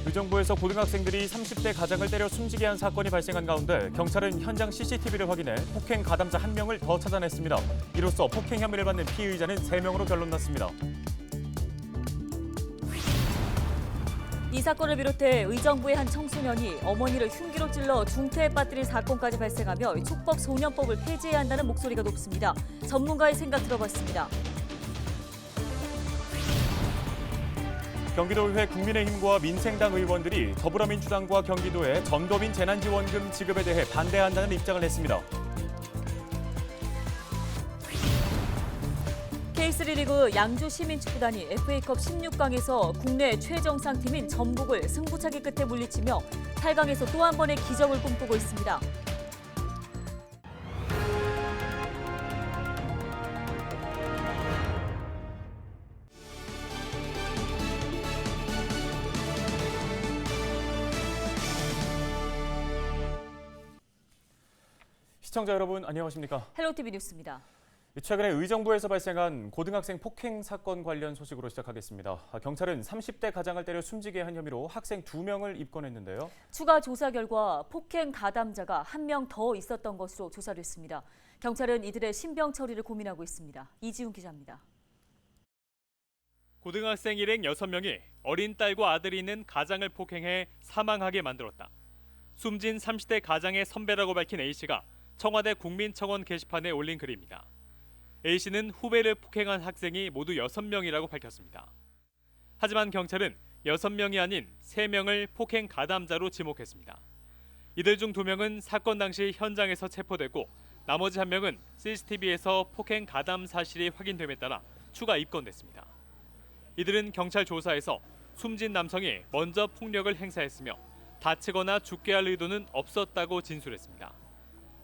의정부에서 고등학생들이 30대 가장을 때려 숨지게 한 사건이 발생한 가운데 경찰은 현장 CCTV를 확인해 폭행 가담자 1명을 더 찾아냈습니다. 이로써 폭행 혐의를 받는 피의자는 3명으로 결론났습니다. 이 사건을 비롯해 의정부의 한 청소년이 어머니를 흉기로 찔러 중태에 빠뜨린 사건까지 발생하며 촉법소년법을 폐지해야 한다는 목소리가 높습니다. 전문가의 생각 들어봤습니다. 경기도의회 국민의힘과 민생당 의원들이 더불어민주당과 경기도의 전도민 재난지원금 지급에 대해 반대한다는 입장을 냈습니다. K3 리그 양주 시민축구단이 FA컵 16강에서 국내 최정상 팀인 전북을 승부차기 끝에 물리치며 8강에서 또 한 번의 기적을 꿈꾸고 있습니다. 시청자 여러분 안녕하십니까? 헬로티비 뉴스입니다. 최근에 의정부에서 발생한 고등학생 폭행 사건 관련 소식으로 시작하겠습니다. 경찰은 30대 가장을 때려 숨지게 한 혐의로 학생 2명을 입건했는데요. 추가 조사 결과 폭행 가담자가 1명 더 있었던 것으로 조사됐습니다. 경찰은 이들의 신병 처리를 고민하고 있습니다. 이지훈 기자입니다. 고등학생 일행 6명이 어린 딸과 아들이 있는 가장을 폭행해 사망하게 만들었다. 숨진 30대 가장의 선배라고 밝힌 A씨가 청와대 국민청원 게시판에 올린 글입니다. A씨는 후배를 폭행한 학생이 모두 6명이라고 밝혔습니다. 하지만 경찰은 6명이 아닌 3명을 폭행 가담자로 지목했습니다. 이들 중 2명은 사건 당시 현장에서 체포됐고 나머지 1명은 CCTV에서 폭행 가담 사실이 확인됨에 따라 추가 입건됐습니다. 이들은 경찰 조사에서 숨진 남성이 먼저 폭력을 행사했으며 다치거나 죽게 할 의도는 없었다고 진술했습니다.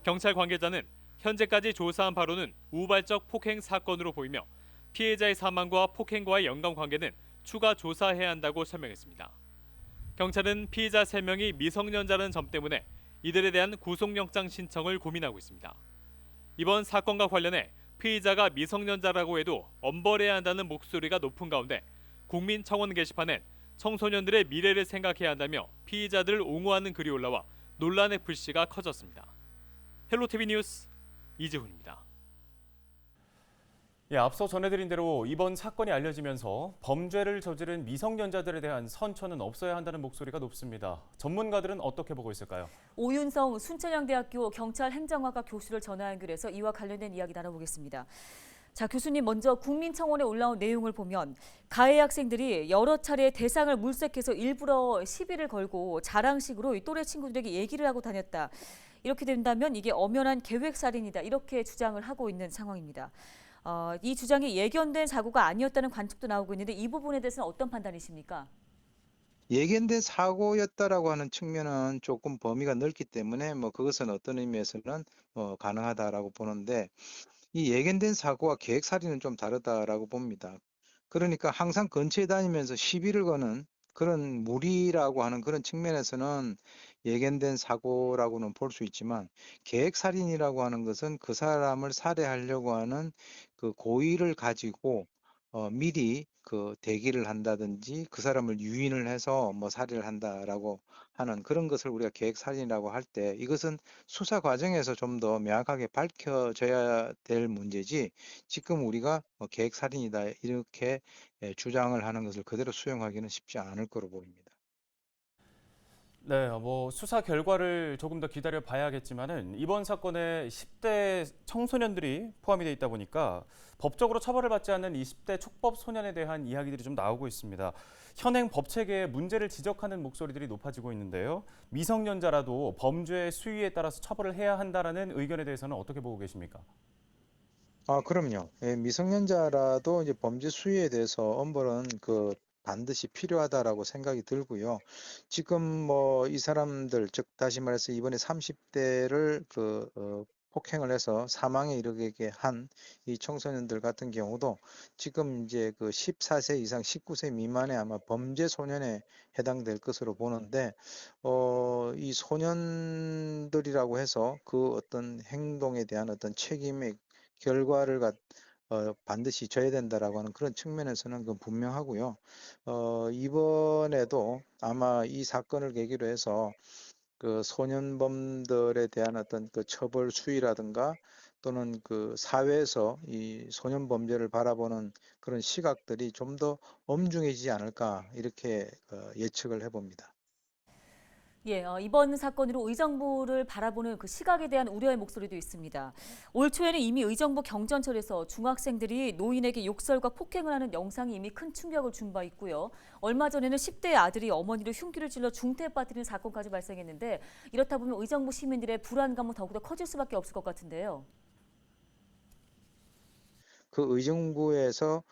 경찰 관계자는 현재까지 조사한 바로는 우발적 폭행 사건으로 보이며 피해자의 사망과 폭행과의 연관관계는 추가 조사해야 한다고 설명했습니다. 경찰은 피의자 3명이 미성년자라는 점 때문에 이들에 대한 구속영장 신청을 고민하고 있습니다. 이번 사건과 관련해 피의자가 미성년자라고 해도 엄벌해야 한다는 목소리가 높은 가운데 국민청원 게시판엔 청소년들의 미래를 생각해야 한다며 피의자들을 옹호하는 글이 올라와 논란의 불씨가 커졌습니다. 헬로티비 뉴스 이지훈입니다. 앞서 전해드린 대로 이번 사건이 알려지면서 범죄를 저지른 미성년자들에 대한 선처는 없어야 한다는 목소리가 높습니다. 전문가들은 어떻게 보고 있을까요? 오윤성 순천향대학교 경찰행정학과 교수를 전화 연결해서 이와 관련된 이야기 나눠보겠습니다. 자, 교수님 먼저 국민청원에 올라온 내용을 보면 가해 학생들이 여러 차례 대상을 물색해서 일부러 시비를 걸고 자랑식으로 이 또래 친구들에게 얘기를 하고 다녔다. 이렇게 된다면 이게 엄연한 계획살인이다. 이렇게 주장을 하고 있는 상황입니다. 이 주장이 예견된 사고가 아니었다는 관측도 나오고 있는데 이 부분에 대해서는 어떤 판단이십니까? 예견된 사고였다라고 하는 측면은 조금 범위가 넓기 때문에 그것은 어떤 의미에서는 가능하다라고 보는데 이 예견된 사고와 계획살인은 좀 다르다라고 봅니다. 그러니까 항상 근처에 다니면서 시비를 거는 그런 무리라고 하는 그런 측면에서는 예견된 사고라고는 볼 수 있지만 계획살인이라고 하는 것은 그 사람을 살해하려고 하는 그 고의를 가지고 미리 그 대기를 한다든지 그 사람을 유인을 해서 살해를 한다라고 하는 그런 것을 우리가 계획살인이라고 할 때 이것은 수사 과정에서 좀 더 명확하게 밝혀져야 될 문제지 지금 우리가 계획살인이다 이렇게 주장을 하는 것을 그대로 수용하기는 쉽지 않을 거로 보입니다. 네, 수사 결과를 조금 더 기다려 봐야겠지만은 이번 사건에 10대 청소년들이 포함이 돼 있다 보니까 법적으로 처벌을 받지 않는 20대 촉법 소년에 대한 이야기들이 좀 나오고 있습니다. 현행 법 체계에 문제를 지적하는 목소리들이 높아지고 있는데요. 미성년자라도 범죄의 수위에 따라서 처벌을 해야 한다라는 의견에 대해서는 어떻게 보고 계십니까? 그럼요. 예, 미성년자라도 이제 범죄 수위에 대해서 엄벌은 반드시 필요하다라고 생각이 들고요. 지금 이 사람들, 즉 다시 말해서 이번에 30대를 폭행을 해서 사망에 이르게 한 이 청소년들 같은 경우도 지금 이제 14세 이상 19세 미만의 아마 범죄 소년에 해당될 것으로 보는데 이 소년들이라고 해서 그 어떤 행동에 대한 어떤 책임의 결과를 반드시 져야 된다라고 하는 그런 측면에서는 그 분명하고요. 이번에도 아마 이 사건을 계기로 해서 그 소년범들에 대한 어떤 그 처벌 수위라든가 또는 그 사회에서 이 소년 범죄를 바라보는 그런 시각들이 좀 더 엄중해지지 않을까 이렇게 예측을 해봅니다. 예, 이번 사건으로 의정부를 바라보는 그 시각에 대한 우려의 목소리도 있습니다. 올 초에는 이미 의정부 경전철에서 중학생들이 노인에게 욕설과 폭행을 하는 영상이 이미 큰 충격을 준 바 있고요. 얼마 전에는 10대 아들이 어머니를 흉기를 찔러 중태에 빠뜨리는 사건까지 발생했는데 이렇다 보면 의정부 시민들의 불안감은 더욱더 커질 수밖에 없을 것 같은데요. 그 의정부에서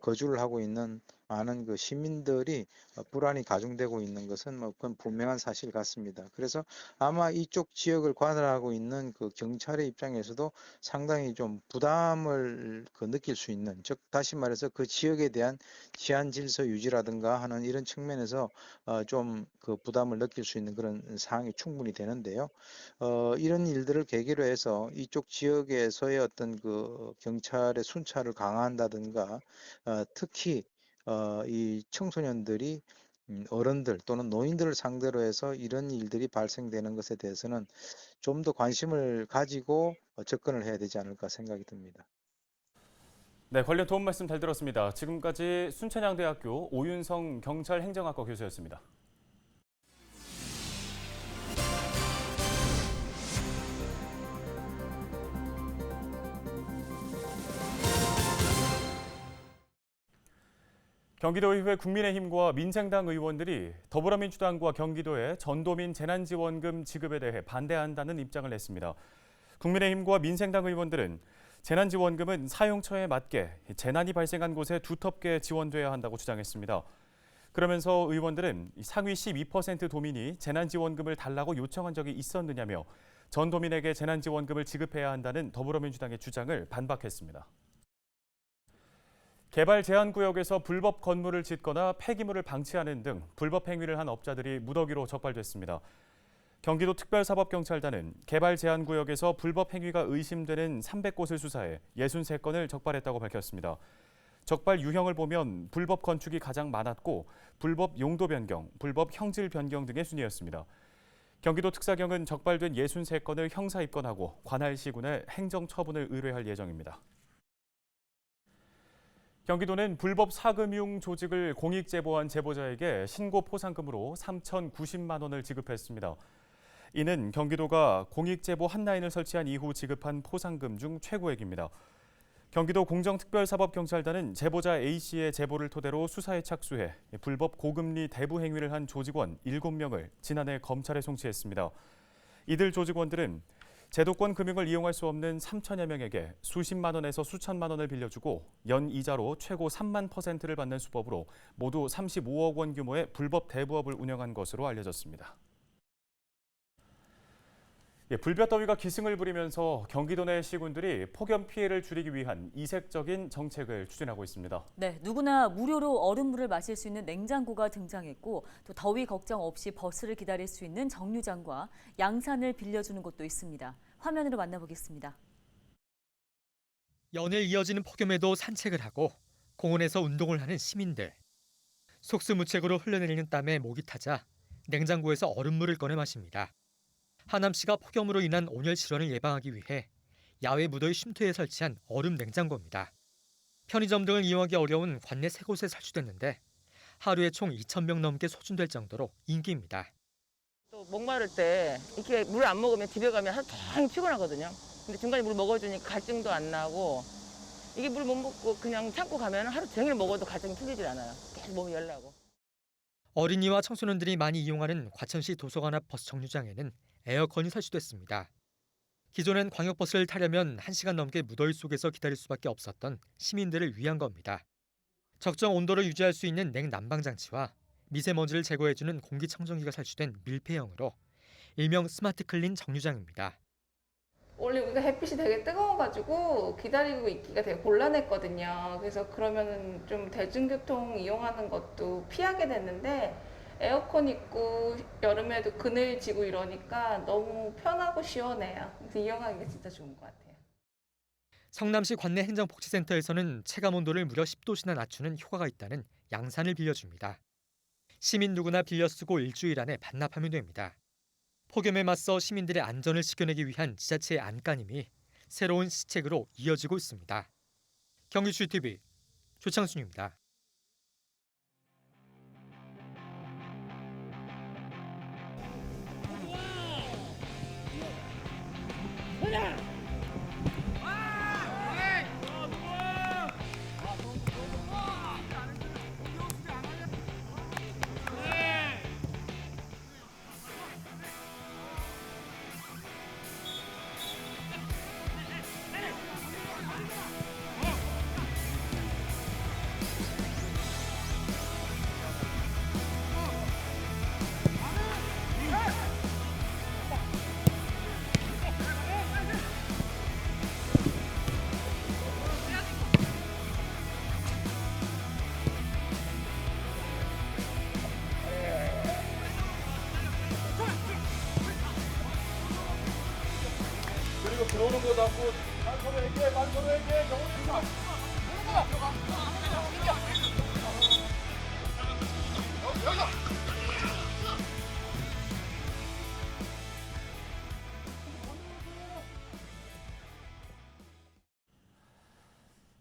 거주를 하고 있는 많은 그 시민들이 불안이 가중되고 있는 것은 뭐 그건 분명한 사실 같습니다. 그래서 아마 이쪽 지역을 관할하고 있는 그 경찰의 입장에서도 상당히 좀 부담을 느낄 수 있는, 즉 다시 말해서 그 지역에 대한治安 질서 유지라든가 하는 이런 측면에서 좀 그 부담을 느낄 수 있는 그런 상황이 충분히 되는데요. 이런 일들을 계기로 해서 이쪽 지역에서의 어떤 그 경찰의 순찰을 강화한다든가 특히 이 청소년들이 어른들 또는 노인들을 상대로 해서 이런 일들이 발생되는 것에 대해서는 좀 더 관심을 가지고 접근을 해야 되지 않을까 생각이 듭니다. 네, 관련 도움 말씀 잘 들었습니다. 지금까지 순천향대학교 오윤성 경찰행정학과 교수였습니다. 경기도의회 국민의힘과 민생당 의원들이 더불어민주당과 경기도의 전도민 재난지원금 지급에 대해 반대한다는 입장을 냈습니다. 국민의힘과 민생당 의원들은 재난지원금은 사용처에 맞게 재난이 발생한 곳에 두텁게 지원돼야 한다고 주장했습니다. 그러면서 의원들은 상위 12% 도민이 재난지원금을 달라고 요청한 적이 있었느냐며 전도민에게 재난지원금을 지급해야 한다는 더불어민주당의 주장을 반박했습니다. 개발 제한 구역에서 불법 건물을 짓거나 폐기물을 방치하는 등 불법 행위를 한 업자들이 무더기로 적발됐습니다. 경기도 특별사법경찰단은 개발 제한 구역에서 불법 행위가 의심되는 300곳을 수사해 63건을 적발했다고 밝혔습니다. 적발 유형을 보면 불법 건축이 가장 많았고 불법 용도 변경, 불법 형질 변경 등의 순이었습니다. 경기도 특사경은 적발된 63건을 형사 입건하고 관할 시군에 행정 처분을 의뢰할 예정입니다. 경기도는 불법 사금융 조직을 공익 제보한 제보자에게 신고 포상금으로 3,090만 원을 지급했습니다. 이는 경기도가 공익 제보 핫라인을 설치한 이후 지급한 포상금 중 최고액입니다. 경기도 공정특별사법경찰단은 제보자 A씨의 제보를 토대로 수사에 착수해 불법 고금리 대부 행위를 한 조직원 7명을 지난해 검찰에 송치했습니다. 이들 조직원들은 제도권 금융을 이용할 수 없는 3천여 명에게 수십만 원에서 수천만 원을 빌려주고 연 이자로 최고 3만%를 받는 수법으로 모두 35억 원 규모의 불법 대부업을 운영한 것으로 알려졌습니다. 불볕더위가 기승을 부리면서 경기도 내 시군들이 폭염 피해를 줄이기 위한 이색적인 정책을 추진하고 있습니다. 네, 누구나 무료로 얼음물을 마실 수 있는 냉장고가 등장했고 또 더위 걱정 없이 버스를 기다릴 수 있는 정류장과 양산을 빌려주는 곳도 있습니다. 화면으로 만나보겠습니다. 연일 이어지는 폭염에도 산책을 하고 공원에서 운동을 하는 시민들. 속수무책으로 흘러내리는 땀에 목이 타자 냉장고에서 얼음물을 꺼내 마십니다. 하남시가 폭염으로 인한 온열 질환을 예방하기 위해 야외 무더위 쉼터에 설치한 얼음 냉장고입니다. 편의점 등을 이용하기 어려운 관내 3곳에 설치됐는데 하루에 총 2,000명 넘게 소진될 정도로 인기입니다. 또 목마를 때 이렇게 물 안 먹으면 집에 가면 하루 종일 피곤하거든요. 근데 중간에 물 먹어주니까 갈증도 안 나고 이게 물 못 먹고 그냥 참고 가면 하루 종일 먹어도 갈증이 풀리질 않아요. 계속 몸이 열나고. 어린이와 청소년들이 많이 이용하는 과천시 도서관 앞 버스 정류장에는 에어컨이 설치됐습니다. 기존엔 광역버스를 타려면 1시간 넘게 무더위 속에서 기다릴 수밖에 없었던 시민들을 위한 겁니다. 적정 온도를 유지할 수 있는 냉난방 장치와 미세먼지를 제거해주는 공기청정기가 설치된 밀폐형으로 일명 스마트 클린 정류장입니다. 원래 우리가 햇빛이 되게 뜨거워가지고 기다리고 있기가 되게 곤란했거든요. 그래서 그러면은 좀 대중교통 이용하는 것도 피하게 됐는데 에어컨 있고 여름에도 그늘 지고 이러니까 너무 편하고 시원해요. 그래서 이용하기가 진짜 좋은 것 같아요. 성남시 관내 행정복지센터에서는 체감 온도를 무려 10도씨나 낮추는 효과가 있다는 양산을 빌려줍니다. 시민 누구나 빌려 쓰고 일주일 안에 반납하면 됩니다. 폭염에 맞서 시민들의 안전을 지켜내기 위한 지자체의 안간힘이 새로운 시책으로 이어지고 있습니다. 경기주TV 조창순입니다.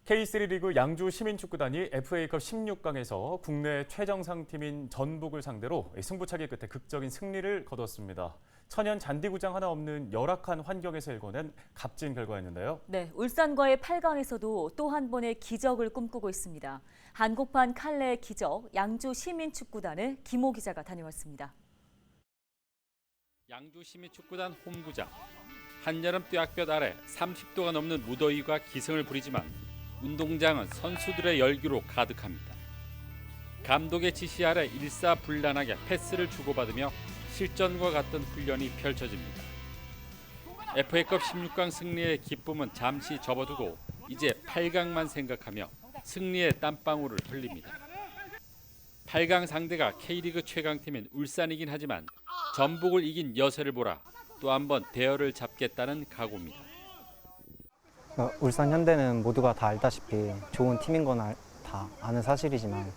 K3 리그 양주 시민축구단이 FA컵 16강에서 국내 최정상 팀인 전북을 상대로 승부차기 끝에 극적인 승리를 거뒀습니다. 천연 잔디구장 하나 없는 열악한 환경에서 일궈낸 값진 결과였는데요. 네, 울산과의 8강에서도 또 한 번의 기적을 꿈꾸고 있습니다. 한국판 칼레의 기적, 양주 시민축구단을 김호 기자가 다녀왔습니다. 양주 시민축구단 홈구장. 한여름 뙤약볕 아래 30도가 넘는 무더위가 기승을 부리지만 운동장은 선수들의 열기로 가득합니다. 감독의 지시 아래 일사불란하게 패스를 주고받으며 실전과 같은 훈련이 펼쳐집니다. FA컵 16강 승리의 기쁨은 잠시 접어두고 이제 8강만 생각하며 승리의 땀방울을 흘립니다. 8강 상대가 K리그 최강팀인 울산이긴 하지만 전북을 이긴 여세를 보라 또 한 번 대열을 잡겠다는 각오입니다. 울산 현대는 모두가 다 알다시피 좋은 팀인 건 다 아는 사실이지만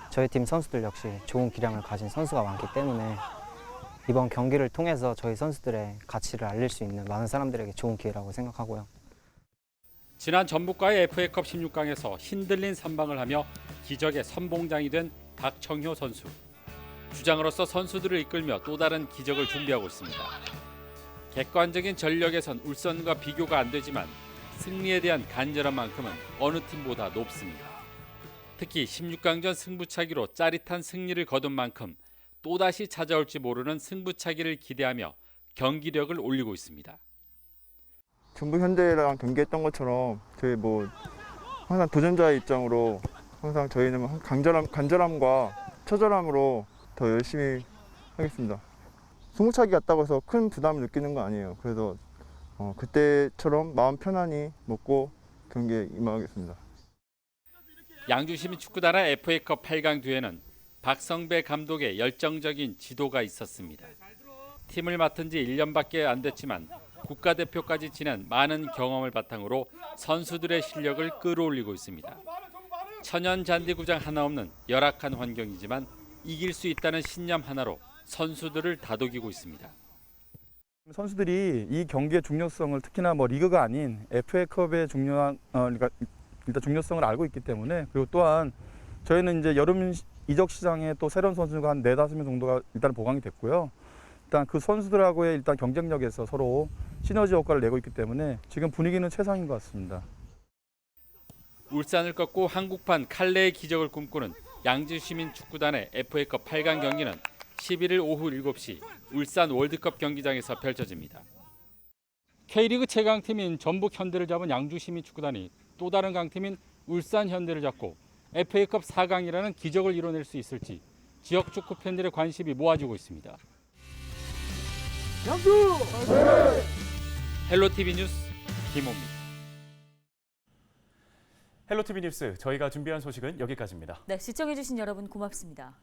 저희 팀 선수들 역시 좋은 기량을 가진 선수가 많기 때문에 이번 경기를 통해서 저희 선수들의 가치를 알릴 수 있는 많은 사람들에게 좋은 기회라고 생각하고요. 지난 전북과의 FA컵 16강에서 힘들린 선방을 하며 기적의 선봉장이 된 박청효 선수. 주장으로서 선수들을 이끌며 또 다른 기적을 준비하고 있습니다. 객관적인 전력에선 울산과 비교가 안 되지만 승리에 대한 간절함만큼은 어느 팀보다 높습니다. 특히 16강전 승부차기로 짜릿한 승리를 거둔 만큼 또다시 찾아올지 모르는 승부차기를 기대하며 경기력을 올리고 있습니다. 전북 현대랑 경기했던 것처럼 저희 항상 도전자의 입장으로 항상 저희는 간절함과 처절함으로 더 열심히 하겠습니다. 승부차기 같다고 해서 큰 부담을 느끼는 건 아니에요. 그래서 그때처럼 마음 편안히 먹고 경기에 임하겠습니다. 양주 시민축구단의 FA컵 8강 뒤에는 박성배 감독의 열정적인 지도가 있었습니다. 팀을 맡은 지 1년밖에 안 됐지만 국가대표까지 지낸 많은 경험을 바탕으로 선수들의 실력을 끌어올리고 있습니다. 천연 잔디구장 하나 없는 열악한 환경이지만 이길 수 있다는 신념 하나로 선수들을 다독이고 있습니다. 선수들이 이 경기의 중요성을 특히나 리그가 아닌 FA컵의 그러니까 일단 중요성을 알고 있기 때문에 그리고 또한 저희는 이제 여름 이적 시장에 또 새로운 선수가 한 4-5명 정도가 일단 보강이 됐고요. 일단 그 선수들하고의 일단 경쟁력에서 서로 시너지 효과를 내고 있기 때문에 지금 분위기는 최상인 것 같습니다. 울산을 꺾고 한국판 칼레의 기적을 꿈꾸는 양주시민축구단의 FA컵 8강 경기는 11일 오후 7시 울산 월드컵 경기장에서 펼쳐집니다. K리그 최강팀인 전북 현대를 잡은 양주시민축구단이 또 다른 강팀인 울산 현대를 잡고 FA컵 4강이라는 기적을 이뤄낼 수 있을지 지역 축구 팬들의 관심이 모아지고 있습니다. 양주! 헬로티비 뉴스 김호입니다. 헬로티비 뉴스 저희가 준비한 소식은 여기까지입니다. 네, 시청해주신 여러분 고맙습니다.